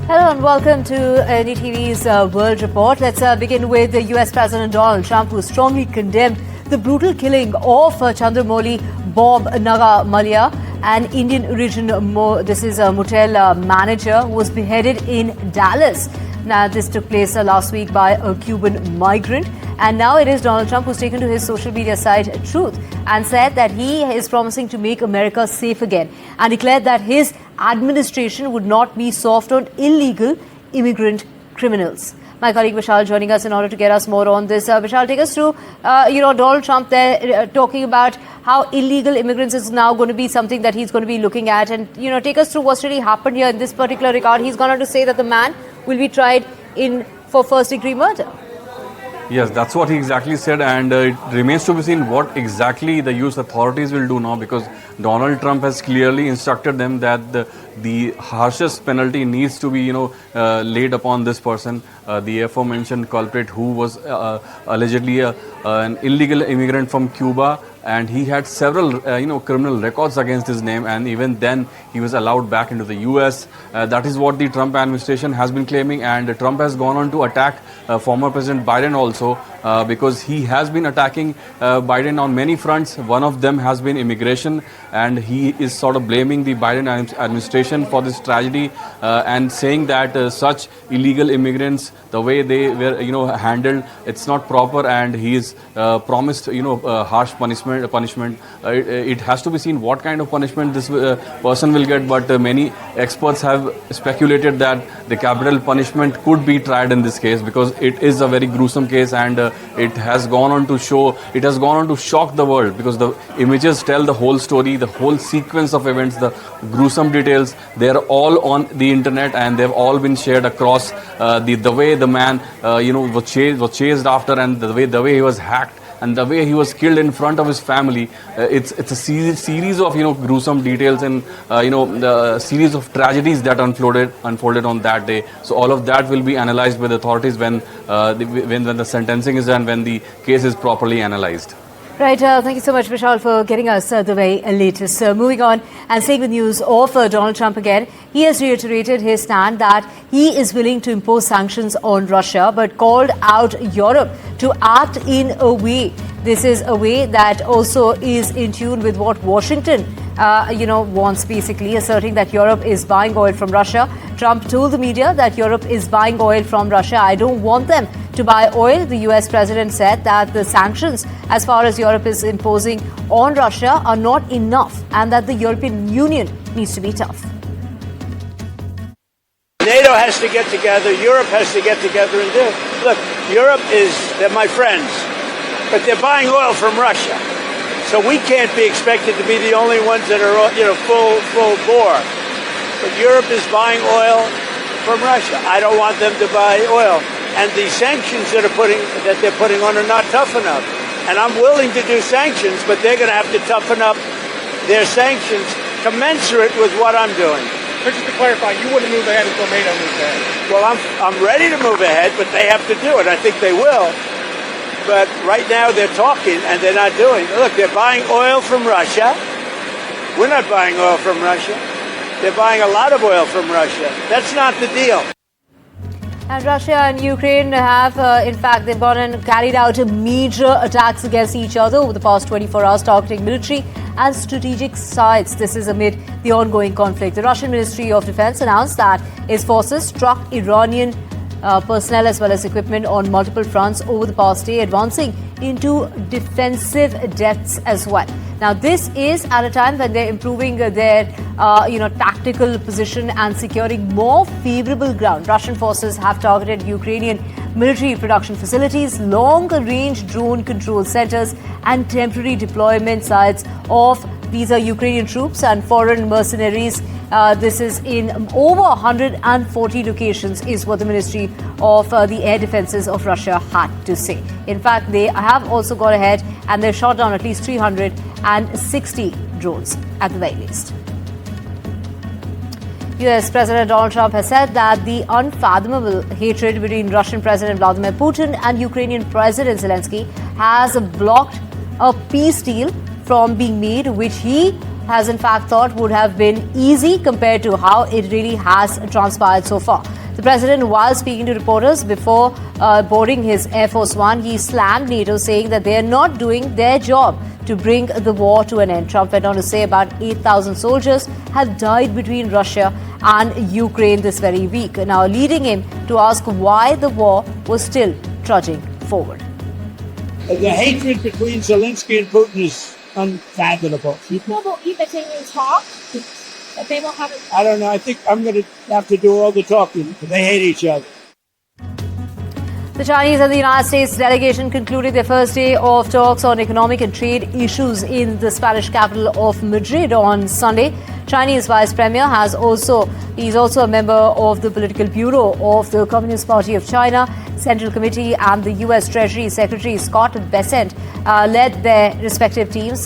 Hello and welcome to NDTV's World Report. Let's begin with the US President Donald Trump, who strongly condemned the brutal killing of Chandra Nagamallaiah, an Indian origin motel manager who was beheaded in Dallas. Now, this took place last week by a Cuban migrant. And now it is Donald Trump who's taken to his social media site Truth and said that he is promising to make America safe again and declared that his administration would not be soft on illegal immigrant criminals. My colleague Vishal joining us in order to get us more on this. Vishal, take us through, Donald Trump there talking about how illegal immigrants is now going to be something that he's going to be looking at. And, take us through what's really happened here in this particular regard. He's gone on to say that the man will be tried for first-degree murder. Yes, that's what he exactly said, and it remains to be seen what exactly the US authorities will do now, because Donald Trump has clearly instructed them that the harshest penalty needs to be, laid upon this person, the aforementioned culprit who was allegedly an illegal immigrant from Cuba, and he had several, criminal records against his name, and even then he was allowed back into the US. That is what the Trump administration has been claiming, and Trump has gone on to attack former President Biden also, because he has been attacking Biden on many fronts. One of them has been immigration, and he is sort of blaming the Biden administration for this tragedy and saying that such illegal immigrants, the way they were handled, it's not proper, and he is promised harsh punishment. It has to be seen what kind of punishment this person will get, but many experts have speculated that the capital punishment could be tried in this case, because it is a very gruesome case, and it has gone on to shock the world, because the images tell the whole story, the whole sequence of events, the gruesome details. They're all on the internet, and they've all been shared across the way the man was chased after, and the way he was hacked, and the way he was killed in front of his family. It's a series of gruesome details, and the series of tragedies that unfolded on that day. So all of that will be analyzed by the authorities when the sentencing is done, when the case is properly analyzed. Right, thank you so much, Vishal, for getting us the very latest. Moving on and staying with news of Donald Trump again, he has reiterated his stand that he is willing to impose sanctions on Russia, but called out Europe to act in a way. This is a way that also is in tune with what Washington wants, basically, asserting that Europe is buying oil from Russia. Trump told the media that Europe is buying oil from Russia. I don't want them to buy oil. The US president said that the sanctions, as far as Europe is imposing on Russia, are not enough, and that the European Union needs to be tough. NATO has to get together, Europe has to get together and do it. Look, they're my friends, but they're buying oil from Russia. So we can't be expected to be the only ones that are, full bore. But Europe is buying oil from Russia. I don't want them to buy oil. And the sanctions that they're putting on are not tough enough. And I'm willing to do sanctions, but they're going to have to toughen up their sanctions commensurate with what I'm doing. But just to clarify, you wouldn't move ahead until NATO moves ahead. Well, I'm ready to move ahead, but they have to do it. I think they will. But right now they're talking and they're not doing. Look, they're buying oil from Russia. We're not buying oil from Russia. They're buying a lot of oil from Russia. That's not the deal. And Russia and Ukraine have, in fact, they've gone and carried out major attacks against each other over the past 24 hours, targeting military and strategic sites. This is amid the ongoing conflict. The Russian Ministry of Defense announced that its forces struck Iranian personnel as well as equipment on multiple fronts over the past day, advancing into defensive depths as well. Now, this is at a time when they're improving their, tactical position and securing more favorable ground. Russian forces have targeted Ukrainian military production facilities, long-range drone control centers, and temporary deployment sites of these are Ukrainian troops and foreign mercenaries. This is in over 140 locations, is what the Ministry of the Air Defenses of Russia had to say. In fact, they have also gone ahead and they've shot down at least 360 drones at the very least. US President Donald Trump has said that the unfathomable hatred between Russian President Vladimir Putin and Ukrainian President Zelensky has blocked a peace deal from being made, which he has in fact thought would have been easy compared to how it really has transpired so far. The president, while speaking to reporters before boarding his Air Force One, he slammed NATO, saying that they are not doing their job to bring the war to an end. Trump went on to say about 8,000 soldiers have died between Russia and Ukraine this very week, now leading him to ask why the war was still trudging forward. The hatred between Zelensky and Putin is unfathomable. People will either talk, but they won't have it. I don't know. I think I'm going to have to do all the talking. They hate each other. The Chinese and the United States delegation concluded their first day of talks on economic and trade issues in the Spanish capital of Madrid on Sunday. Chinese Vice Premier is also a member of the Political Bureau of the Communist Party of China Central Committee, and the U.S. Treasury Secretary Scott Bessent led their respective teams.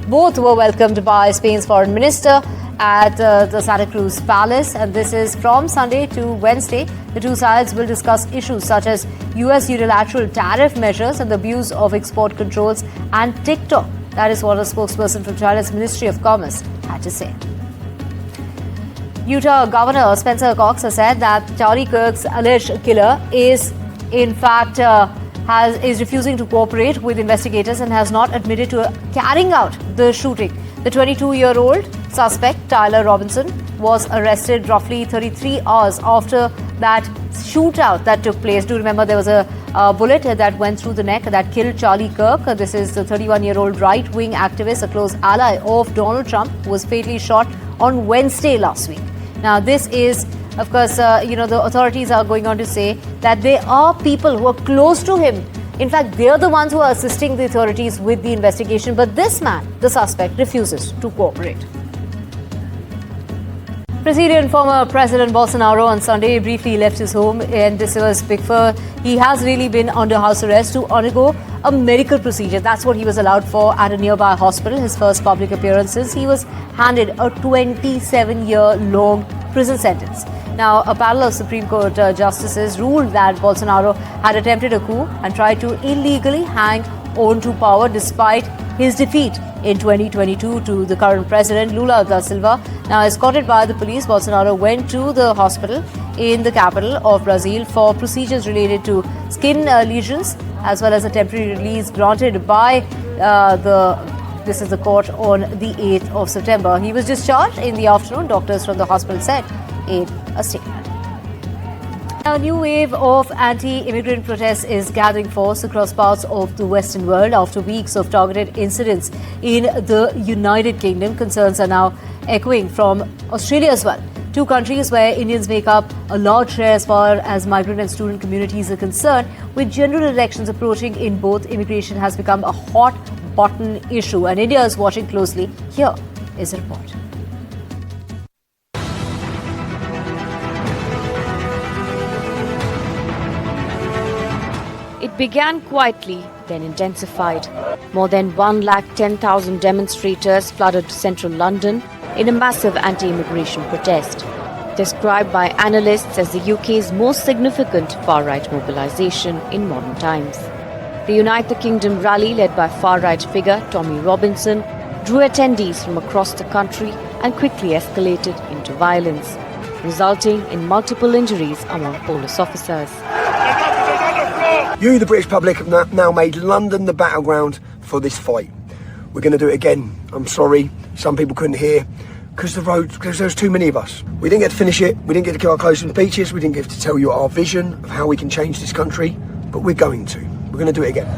Both were welcomed by Spain's Foreign Minister at the Santa Cruz Palace, and this is from Sunday to Wednesday. The two sides will discuss issues such as U.S. unilateral tariff measures and the abuse of export controls and TikTok. That is what a spokesperson from China's Ministry of Commerce had to say. Utah Governor Spencer Cox has said that Charlie Kirk's alleged killer is refusing to cooperate with investigators and has not admitted to carrying out the shooting. The 22-year-old suspect, Tyler Robinson, was arrested roughly 33 hours after that shootout that took place. Do remember there was a bullet that went through the neck that killed Charlie Kirk. This is the 31-year-old right-wing activist, a close ally of Donald Trump, who was fatally shot on Wednesday last week. Now, this is, of course, the authorities are going on to say that there are people who are close to him. In fact, they're the ones who are assisting the authorities with the investigation. But this man, the suspect, refuses to cooperate. Brazilian former President Bolsonaro on Sunday briefly left his home, and this was before he has really been under house arrest to undergo a medical procedure. That's what he was allowed for at a nearby hospital. His first public appearances, he was handed a 27-year-long prison sentence. Now, a panel of Supreme Court justices ruled that Bolsonaro had attempted a coup and tried to illegally hang on to power despite his defeat in 2022 to the current president, Lula da Silva. Now, escorted by the police, Bolsonaro went to the hospital in the capital of Brazil for procedures related to skin lesions, as well as a temporary release granted by the court on the 8th of September. He was discharged in the afternoon, doctors from the hospital said in a statement. A new wave of anti-immigrant protests is gathering force across parts of the Western world after weeks of targeted incidents in the United Kingdom. Concerns are now echoing from Australia as well. Two countries where Indians make up a large share as far as migrant and student communities are concerned. With general elections approaching in both, immigration has become a hot button issue, and India is watching closely. Here is a report. It began quietly, then intensified. More than 110,000 demonstrators flooded central London in a massive anti-immigration protest, described by analysts as the UK's most significant far-right mobilisation in modern times. The United Kingdom rally, led by far-right figure Tommy Robinson, drew attendees from across the country and quickly escalated into violence, resulting in multiple injuries among police officers. You, the British public, have now made London the battleground for this fight. We're going to do it again. I'm sorry, some people couldn't hear because there's too many of us. We didn't get to finish it. We didn't get to kill our close and speeches. We didn't get to tell you our vision of how we can change this country, but we're going to. We're going to do it again.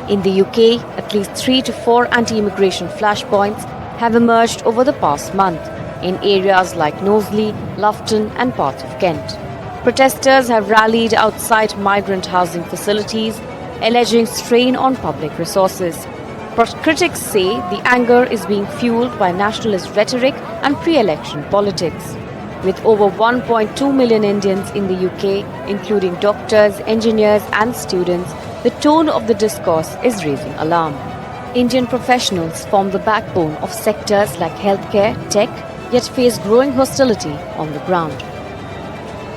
In the UK, at least 3 to 4 anti-immigration flashpoints have emerged over the past month in areas like Knowsley, Loughton and parts of Kent. Protesters have rallied outside migrant housing facilities, alleging strain on public resources. But critics say the anger is being fueled by nationalist rhetoric and pre-election politics. With over 1.2 million Indians in the UK, including doctors, engineers and students, the tone of the discourse is raising alarm. Indian professionals form the backbone of sectors like healthcare, tech, yet face growing hostility on the ground.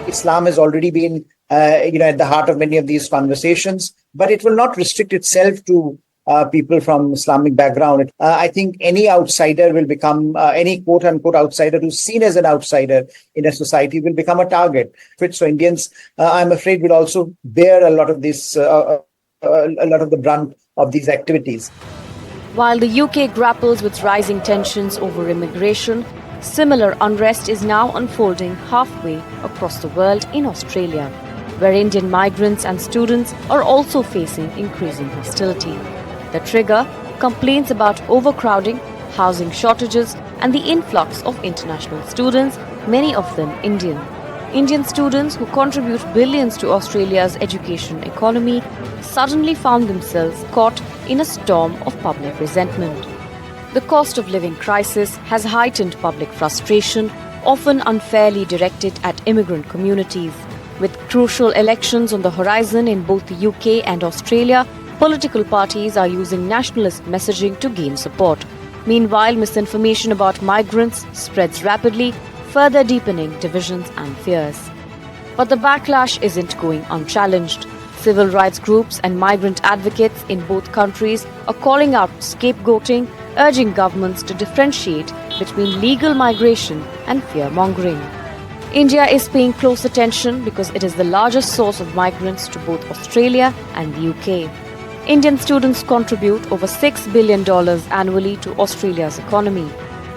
Islam has already been, at the heart of many of these conversations, but it will not restrict itself to people from Islamic background. I think any outsider will become, any quote-unquote outsider who's seen as an outsider in a society will become a target. So Indians, I'm afraid, will also bear a lot of this, a lot of the brunt of these activities. While the UK grapples with rising tensions over immigration, similar unrest is now unfolding halfway across the world in Australia, where Indian migrants and students are also facing increasing hostility. The trigger: complaints about overcrowding, housing shortages, and the influx of international students, many of them Indian. Indian students who contribute billions to Australia's education economy suddenly found themselves caught in a storm of public resentment. The cost of living crisis has heightened public frustration, often unfairly directed at immigrant communities. With crucial elections on the horizon in both the UK and Australia, political parties are using nationalist messaging to gain support. Meanwhile, misinformation about migrants spreads rapidly, further deepening divisions and fears. But the backlash isn't going unchallenged. Civil rights groups and migrant advocates in both countries are calling out scapegoating, urging governments to differentiate between legal migration and fear-mongering. India is paying close attention because it is the largest source of migrants to both Australia and the UK. Indian students contribute over $6 billion annually to Australia's economy.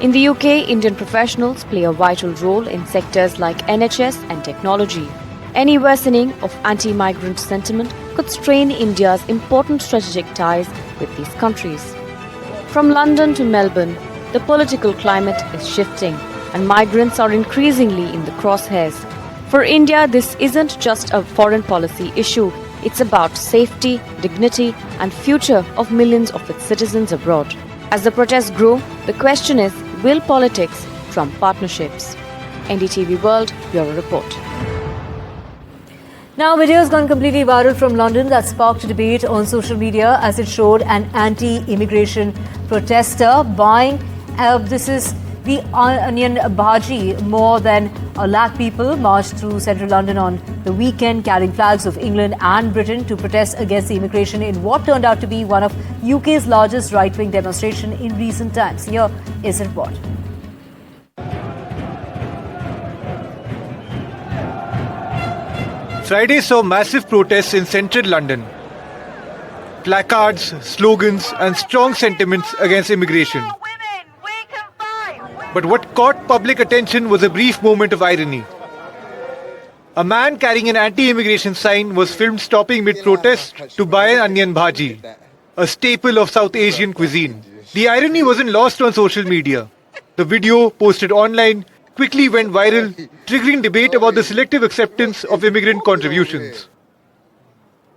In the UK, Indian professionals play a vital role in sectors like NHS and technology. Any worsening of anti-migrant sentiment could strain India's important strategic ties with these countries. From London to Melbourne, the political climate is shifting, and migrants are increasingly in the crosshairs. For India, this isn't just a foreign policy issue. It's about safety, dignity, and future of millions of its citizens abroad. As the protests grow, the question is, will politics trump partnerships? NDTV World Bureau Report. Now, video has gone completely viral from London that sparked debate on social media as it showed an anti-immigration protester buying, this is the onion bhaji. More than 1 lakh people marched through central London on the weekend carrying flags of England and Britain to protest against the immigration in what turned out to be one of UK's largest right-wing demonstration in recent times. Here is the report. Friday saw massive protests in central London. Placards, slogans, and strong sentiments against immigration. But what caught public attention was a brief moment of irony. A man carrying an anti-immigration sign was filmed stopping mid-protest to buy an onion bhaji, a staple of South Asian cuisine. The irony wasn't lost on social media. The video, posted online, quickly went viral, triggering debate about the selective acceptance of immigrant contributions.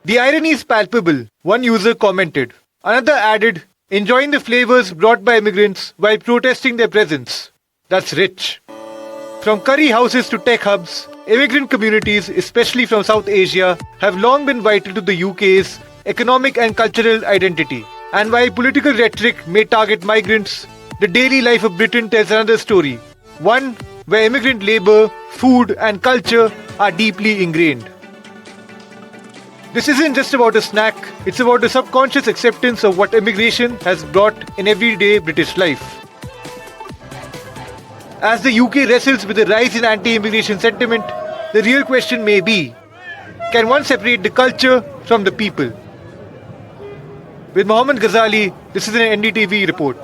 The irony is palpable, one user commented. Another added, enjoying the flavors brought by immigrants while protesting their presence. That's rich. From curry houses to tech hubs, immigrant communities, especially from South Asia, have long been vital to the UK's economic and cultural identity. And while political rhetoric may target migrants, the daily life of Britain tells another story. One where immigrant labour, food and culture are deeply ingrained. This isn't just about a snack, it's about the subconscious acceptance of what immigration has brought in everyday British life. As the UK wrestles with the rise in anti-immigration sentiment, the real question may be, can one separate the culture from the people? With Mohammed Ghazali, this is an NDTV report.